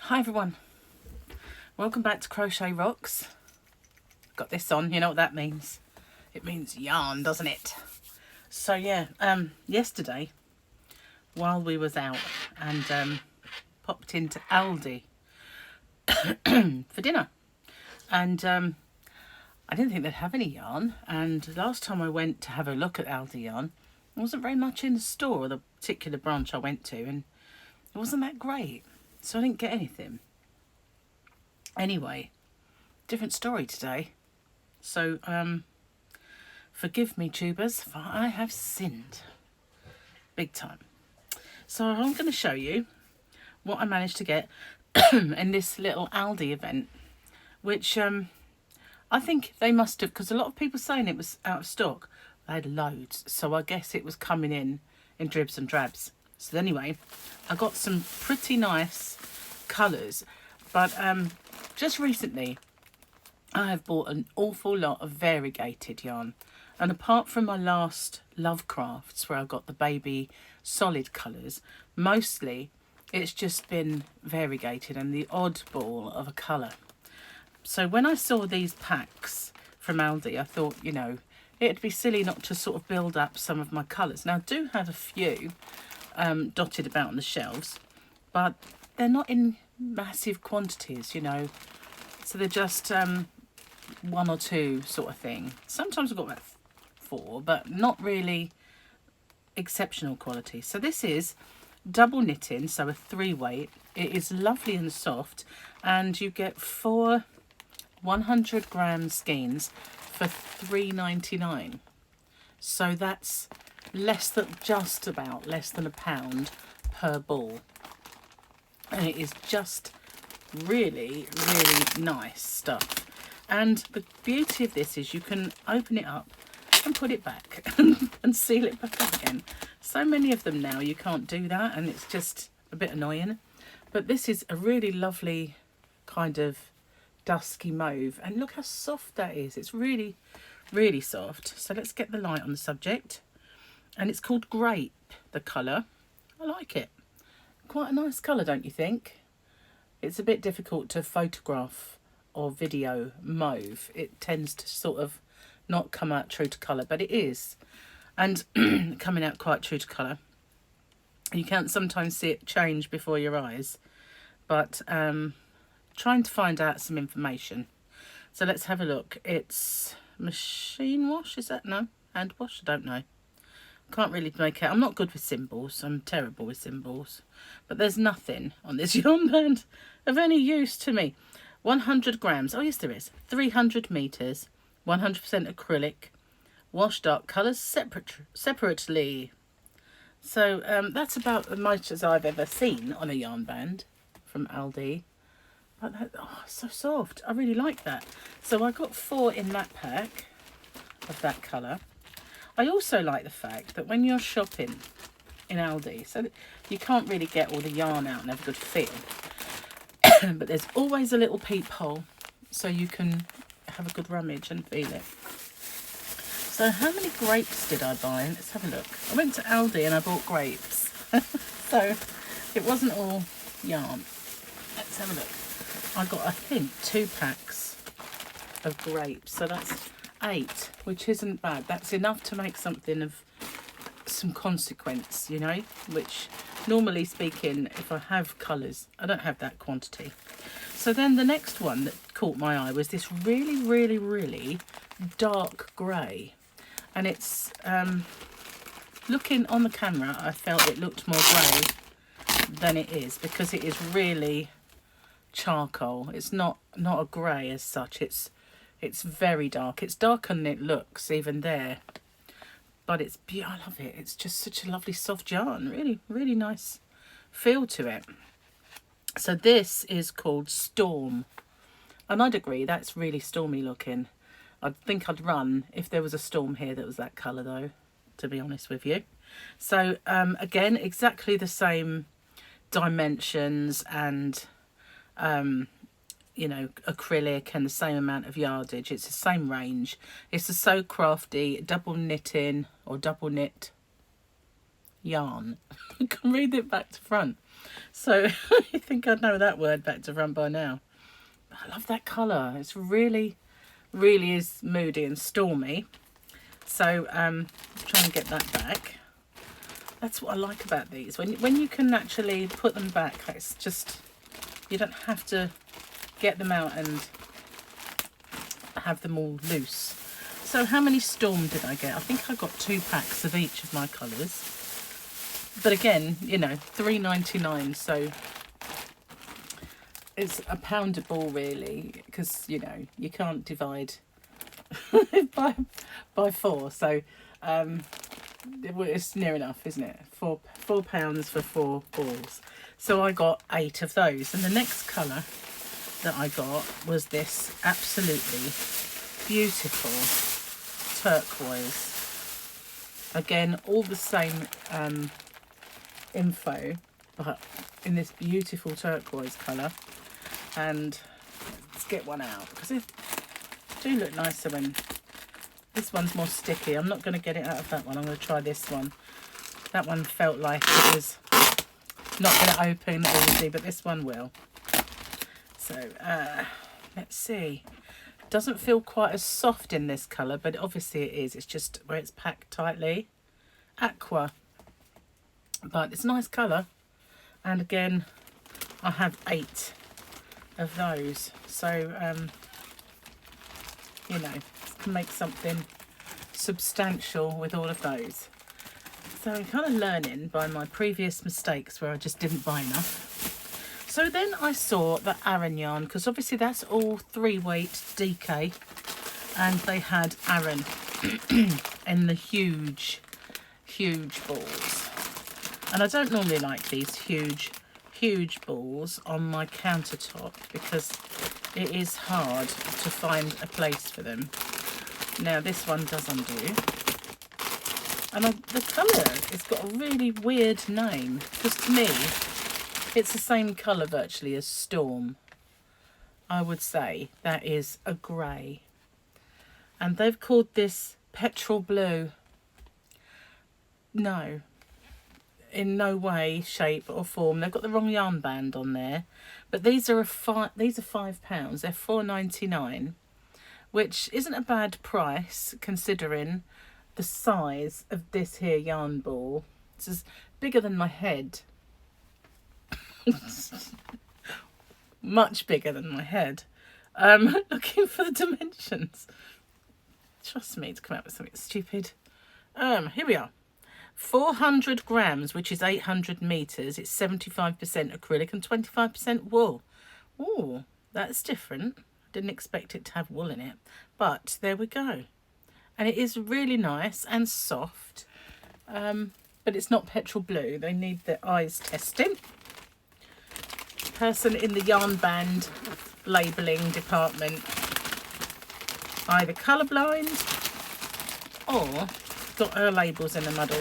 Hi everyone, welcome back to Crochet Rocks. Got this on, you know what that means. It means yarn, doesn't it? So yeah, yesterday while we was out and popped into Aldi for dinner, and I didn't think they'd have any yarn, and last time I went to have a look at Aldi yarn, there wasn't very much in the store, or the particular branch I went to, and it wasn't that great, so I didn't get anything. Anyway, different story today. So, forgive me, tubers, for I have sinned. Big time. So I'm going to show you what I managed to get in this little Aldi event, which I think they must have, because a lot of people saying it was out of stock. They had loads, so I guess it was coming in dribs and drabs. So anyway, I got some pretty nice colours, but just recently I have bought an awful lot of variegated yarn, and apart from my last Love Crafts where I got the baby solid colours, mostly it's just been variegated and the oddball of a colour. So when I saw these packs from Aldi, I thought, you know, it'd be silly not to sort of build up some of my colours. Now I do have a few dotted about on the shelves, but they're not in massive quantities, you know, so they're just one or two sort of thing. Sometimes I've got about 4, but not really exceptional quality. So this is double knitting, so a 3 weight. It is lovely and soft, and you get 4 100-gram skeins for £3.99. So that's just about less than £1 per ball, and it is just really nice stuff. And the beauty of this is you can open it up and put it back and seal it back up again. So many of them now you can't do that, and it's just a bit annoying. But this is a really lovely kind of dusky mauve, and look how soft that is. It's really soft. So let's get the light on the subject. And it's called Grape, the colour. I like it. Quite a nice colour, don't you think? It's a bit difficult to photograph or video mauve. It tends to sort of not come out true to colour, but it is. And coming out quite true to colour. You can sometimes see it change before your eyes. But trying to find out some information. So let's have a look. It's machine wash, is that? No? Hand wash? I don't know. Can't really make out. I'm not good with symbols. I'm terrible with symbols. But there's nothing on this yarn band of any use to me. 100 grams. Oh, yes, there is. 300 meters. 100% acrylic. Wash dark colours separately. So that's about as much as I've ever seen on a yarn band from Aldi. But that, oh, so soft. I really like that. So I got 4 in that pack of that colour. I also like the fact that when you're shopping in Aldi, so you can't really get all the yarn out and have a good feel, but there's always a little peephole so you can have a good rummage and feel it. So how many grapes did I buy? Let's have a look. I went to Aldi and I bought grapes. So it wasn't all yarn. Let's have a look. I got, I think, 2 packs of grapes. So that's 8, which isn't bad. That's enough to make something of some consequence, you know, which normally speaking, if I have colours, I don't have that quantity. So then the next one that caught my eye was this really dark grey, and it's looking on the camera, I felt it looked more grey than it is, because it is really charcoal. It's not a grey as such. It's very dark. It's darker than it looks, even there. But it's beautiful. I love it. It's just such a lovely soft yarn. Really nice feel to it. So this is called Storm. And I'd agree, that's really stormy looking. I think I'd run if there was a storm here that was that colour though, to be honest with you. So again, exactly the same dimensions and you know, acrylic, and the same amount of yardage. It's the same range. It's the So Crafty double knitting or double knit yarn. I can read it back to front. So you think I'd know that word back to front by now. I love that colour. It's really is moody and stormy. So try and get that back. That's what I like about these. When you can actually put them back, it's just, you don't have to get them out and have them all loose. So how many Storm did I get? I think I got 2 packs of each of my colours. But again, you know, $3.99, so it's £1 a ball really, because, you know, you can't divide by 4. So it's near enough, isn't it? £4 for 4 balls. So I got 8 of those. And the next colour that I got was this absolutely beautiful turquoise. Again, all the same info, but in this beautiful turquoise colour. And let's get one out, because they do look nicer when this one's more sticky. I'm not going to get it out of that one. I'm going to try this one. That one felt like it was not going to open easy, but this one will. So let's see. Doesn't feel quite as soft in this colour, but obviously it is. It's just where it's packed tightly. Aqua. But it's a nice colour. And again, I have 8 of those. So, you know, can make something substantial with all of those. So I'm kind of learning by my previous mistakes where I just didn't buy enough. So then I saw the Aran yarn, because obviously that's all 3-weight DK, and they had Aran in the huge balls. And I don't normally like these huge balls on my countertop because it is hard to find a place for them. Now this one does undo. And the colour, it's got a really weird name, because to me, it's the same colour virtually as Storm. I would say that is a grey. And they've called this Petrol Blue. No, in no way, shape or form. They've got the wrong yarn band on there. But these are £5. They're $4.99, which isn't a bad price considering the size of this here yarn ball. This is bigger than my head. Much bigger than my head. Looking for the dimensions. Trust me to come out with something stupid. Here we are. 400 grams, which is 800 meters. It's 75% acrylic and 25% wool. Oh, that's different. I didn't expect it to have wool in it, but there we go. And it is really nice and soft, but it's not petrol blue. They need the eyes testing. Person in the yarn band labelling department, either colourblind or got her labels in a muddle.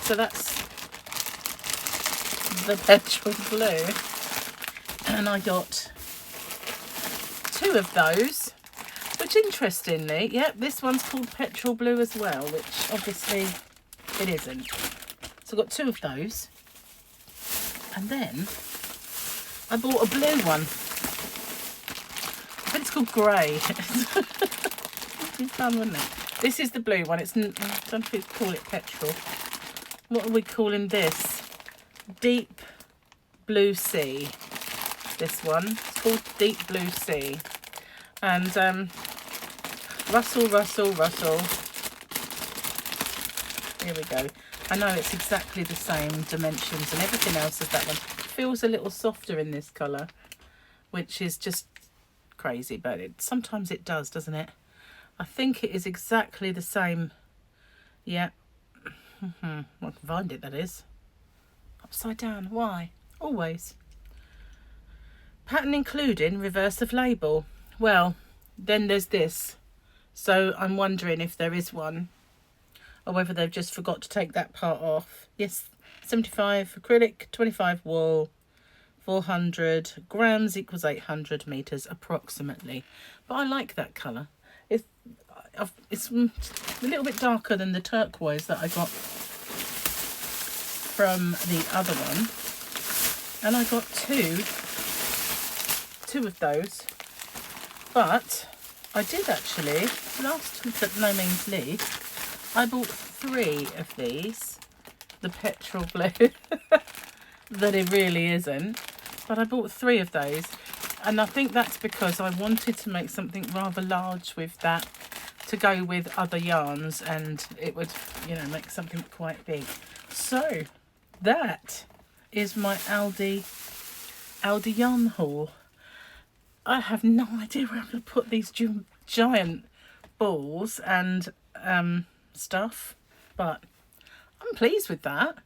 So that's the petrol blue, and I got 2 of those, which interestingly, yep, this one's called petrol blue as well, which obviously it isn't. So I got 2 of those, and then I bought a blue one. But it's called grey. It'd be fun, wouldn't it? This is the blue one. It's, I don't know if it's call it petrol. What are we calling this? Deep Blue Sea. This one. It's called Deep Blue Sea. And rustle. Here we go. I know it's exactly the same dimensions and everything else as that one. It feels a little softer in this colour, which is just crazy, but sometimes it does, doesn't it? I think it is exactly the same. Yeah. I can find it, that is. Upside down. Why? Always. Pattern including reverse of label. Well, then there's this. So I'm wondering if there is one, or whether they've just forgot to take that part off. Yes, 75 acrylic, 25 wool, 400 grams equals 800 meters approximately. But I like that colour. It's a little bit darker than the turquoise that I got from the other one, and I got two of those. But I did actually, last but no means least, I bought 3 of these, the petrol blue, that it really isn't, but I bought 3 of those, and I think that's because I wanted to make something rather large with that to go with other yarns, and it would, you know, make something quite big. So that is my Aldi yarn haul. I have no idea where I'm going to put these giant balls and stuff, but I'm pleased with that.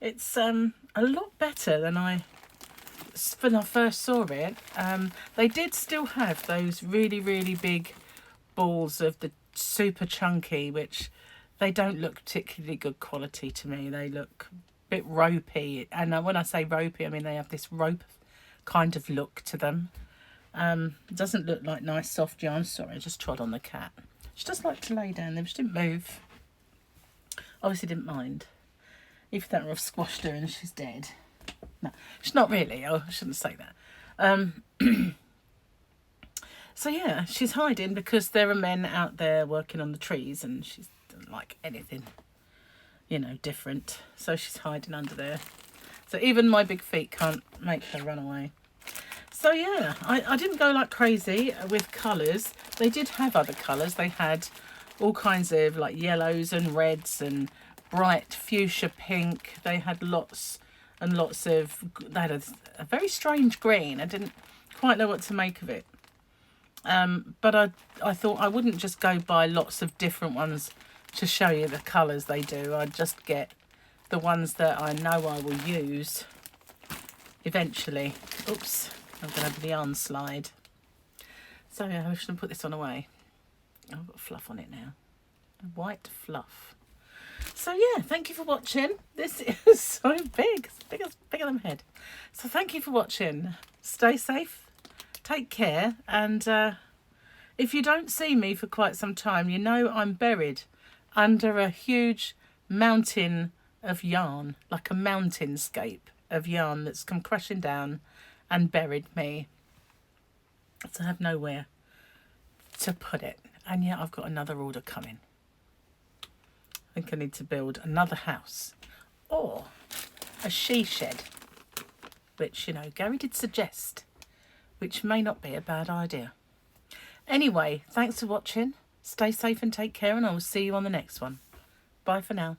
It's a lot better than when I first saw it. They did still have those really, really big balls of the super chunky, which they don't look particularly good quality to me. They look a bit ropey, and when I say ropey, I mean they have this rope kind of look to them. It doesn't look like nice soft yarn. Sorry, I just trod on the cat. She does like to lay down there, but she didn't move. Obviously didn't mind. If that would have squashed her and she's dead. No, she's not really. Oh, I shouldn't say that. So yeah, she's hiding because there are men out there working on the trees, and she doesn't like anything, you know, different. So she's hiding under there. So even my big feet can't make her run away. So yeah, I didn't go like crazy with colours. They did have other colours. They had all kinds of like yellows and reds and bright fuchsia pink. They had lots and lots of, they had a very strange green. I didn't quite know what to make of it. But I thought I wouldn't just go buy lots of different ones to show you the colours they do. I'd just get the ones that I know I will use eventually. Oops. I'm going to have the yarn slide. So yeah, I should put this on away. I've got fluff on it now. White fluff. So yeah, thank you for watching. This is so big. It's bigger than my head. So thank you for watching. Stay safe. Take care. And if you don't see me for quite some time, you know I'm buried under a huge mountain of yarn. Like a mountainscape of yarn that's come crashing down and buried me, so I have nowhere to put it. And yet I've got another order coming. I think I need to build another house or a she shed, which, you know, Gary did suggest, which may not be a bad idea. Anyway, thanks for watching. Stay safe and take care, and I will see you on the next one. Bye for now.